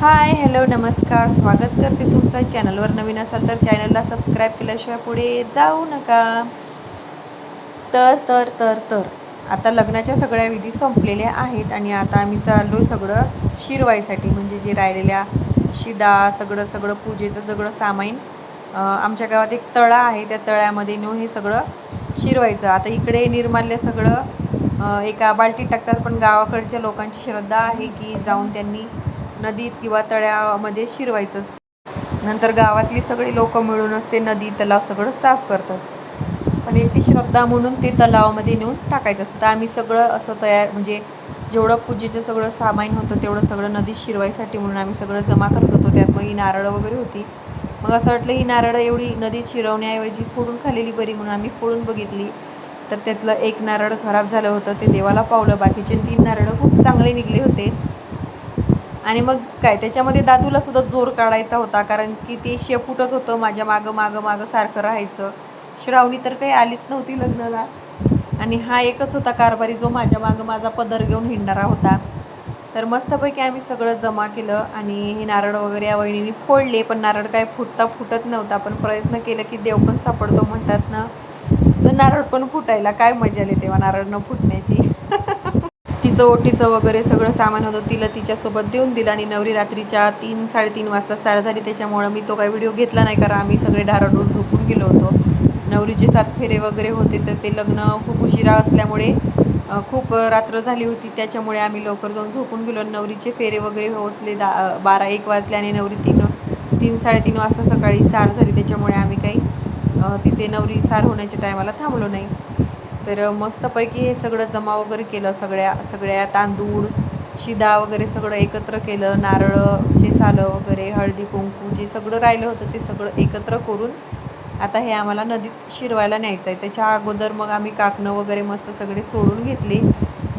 Hi hello नमस्कार, स्वागत करते तुमचं. चॅनलवर नवीन असाल तर चॅनलला सबस्क्राईब केल्याशिवाय पुढे जाऊ नका. तर आता लग्नाच्या सगळ्या विधी संपलेल्या आहेत आणि आता आम्ही चाललो सगळं शिरवायसाठी, म्हणजे जे राहिलेल्या शिदा सगळं पूजेचं सगळं सामान. आमच्या गावात एक तळा आहे, त्या तळ्यामध्ये नेऊन हे सगळं शिरवायचं. आता इकडे निर्माल्य सगळं एका बाल्टीत टाकतात, पण गावाकडच्या लोकांची श्रद्धा आहे की जाऊन त्यांनी नदीत किंवा तळ्यामध्ये शिरवायचं. नंतर गावातली सगळी लोक मिळूनच ते नदी तलाव सगळं साफ करतात. पण एक ती श्रद्धा म्हणून ते तलावामध्ये नेऊन टाकायचं असतं. तर आम्ही सगळं असं तयार, म्हणजे जेवढं पूजेचं सगळं सामान होतं तेवढं सगळं नदीत शिरवायसाठी म्हणून आम्ही सगळं जमा करत होतो. त्यात मग ही नारळं वगैरे होती. मग असं वाटलं ही नारळं एवढी नदीत शिरवण्याऐवजी फोडून खाल्लेली बरी, म्हणून आम्ही फोडून बघितली. तर त्यातलं एक नारळ खराब झालं होतं, ते देवाला पावलं. बाकीचे 3 नारळं खूप चांगले निघले होते. आणि मग काय, त्याच्यामध्ये दादूला सुद्धा जोर काढायचा होता, कारण की ते शेपूटच होतं माझ्या मागं सारखं राहायचं. श्रावणी तर काही आलीच नव्हती लग्नाला, आणि हा एकच होता कारभारी जो माझ्या मागं माझा पदर घेऊन हिंडणारा होता. तर मस्तपैकी आम्ही सगळं जमा केलं आणि हे नारळ वगैरे या वहिनीने फोडले. पण नारळ काय फुटत नव्हता. पण प्रयत्न केलं की देव पण सापडतो म्हणतात ना, तर नारळ पण फुटायला काय मजा आली तेव्हा नारळ न फुटण्याची. तिचं ओटीचं वगैरे सगळं सामान होतं, तिला तिच्यासोबत देऊन दिलं. आणि नवरी रात्रीच्या 3-3:30 वाजता सार झाली, त्याच्यामुळं मी तो काही व्हिडिओ घेतला नाही, कारण आम्ही सगळे ढाराडूर झोपून गेलो होतो. नवरीचे 7 फेरे वगैरे होते, तर ते लग्न खूप उशिरा असल्यामुळे खूप रात्र झाली होती, त्याच्यामुळे आम्ही लवकर जाऊन झोपून गेलो. नवरीचे फेरे वगैरे होतले 12-1 वाजले आणि नवरी 3-3:30 वाजता सकाळी सार झाली, त्याच्यामुळे आम्ही काही तिथे नवरी सार होण्याच्या टायमाला थांबलो नाही. तर मस्तपैकी हे सगळं जमा वगैरे केलं, सगळ्या तांदूळ शिदा वगैरे सगळं एकत्र केलं. नारळचे सालं वगैरे, हळदी कुंकू जे सगळं राहिलं होतं ते सगळं एकत्र करून आता हे आम्हाला नदीत शिरवायला न्यायचं आहे. त्याच्या अगोदर मग आम्ही काकणं वगैरे मस्त सगळे सोडून घेतले.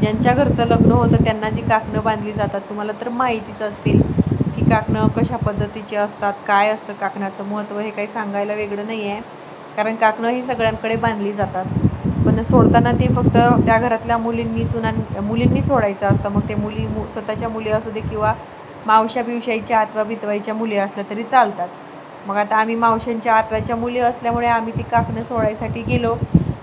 ज्यांच्या घरचं लग्न होतं त्यांना जी काकणं बांधली जातात, तुम्हाला तर माहितीच असतील की काकणं कशा पद्धतीचे असतात, काय असतं काकणाचं महत्त्व. हे काही सांगायला वेगळं नाही आहे, कारण काकणं ही सगळ्यांकडे बांधली जातात. पण सोडताना ते फक्त त्या घरातल्या मुलींनी सोडायचं असतं. मग ते स्वतःच्या मुली असू दे किंवा मावशा बिवशाईच्या आतवा बितवायच्या मुली असल्या तरी चालतात. मग आता आम्ही मावशांच्या आतव्याच्या मुली असल्यामुळे आम्ही ती काकणं सोडायसाठी गेलो.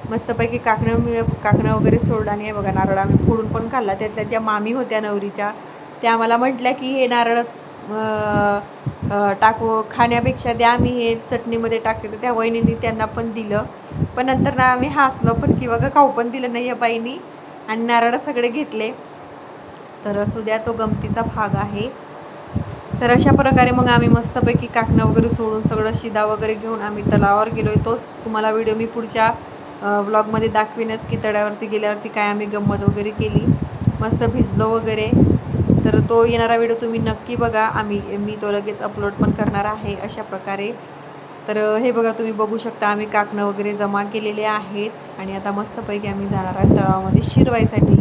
मस्तपैकी काकणं वगैरे सोडलं. आणि हे बघा नारळ आम्ही फोडून पण खाल्ला. त्यातल्या ज्या मामी होत्या नवरीच्या, त्या आम्हाला म्हटल्या की हे नारळ टाकू खाण्यापेक्षा द्या, आम्ही हे चटणीमध्ये टाकते. तर त्या वहिनींनी त्यांना पण दिलं. पण नंतर ना आम्ही हसलो पण की बघा खाऊ पण दिलं नाही या बाईनी, आणि नारळ सगळे घेतले. तर असू द्या, तो गमतीचा भाग आहे. तर अशा प्रकारे मग आम्ही मस्तपैकी काकणं वगैरे सोडून सगळं शिदा वगैरे घेऊन आम्ही तलावावर गेलो. तो तुम्हाला व्हिडिओ मी पुढच्या व्लॉगमध्ये दाखवीनच की तळ्यावरती गेल्यावरती काय आम्ही गंमत वगैरे केली, मस्त भिजलो वगैरे. तर तो येणारा व्हिडिओ तुम्ही नक्की बघा. मी तो लगेच अपलोड पण करणार आहे अशा प्रकारे. तर हे बघा, तुम्ही बघू शकता आम्ही काकणं वगैरे जमा केलेले आहेत आणि आता मस्तपैकी आम्ही जाणार आहोत तळावामध्ये शिरवायसाठी.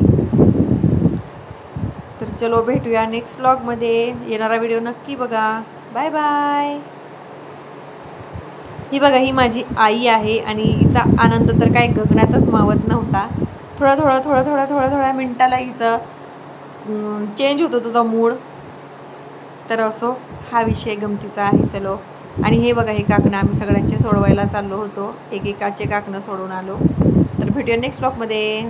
तर चलो भेटूया नेक्स्ट व्लॉगमध्ये. येणारा व्हिडिओ नक्की बघा. Bye bye. ही बघा, ही माझी आई आहे आणि हिचा आनंद तर काय गगनातच मावत नव्हता. थोड्या मिनटाला हिचं चेंज होत होता मूड. तर असो, हा विषय गमतीचा आहे. चलो. आणि हे बघा, हे काकणं आम्ही सगळ्यांचे सोडवायला चाललो होतो. एकेकाचे काकणं सोडून आलो. तर भेटूया नेक्स्ट व्लॉगमध्ये.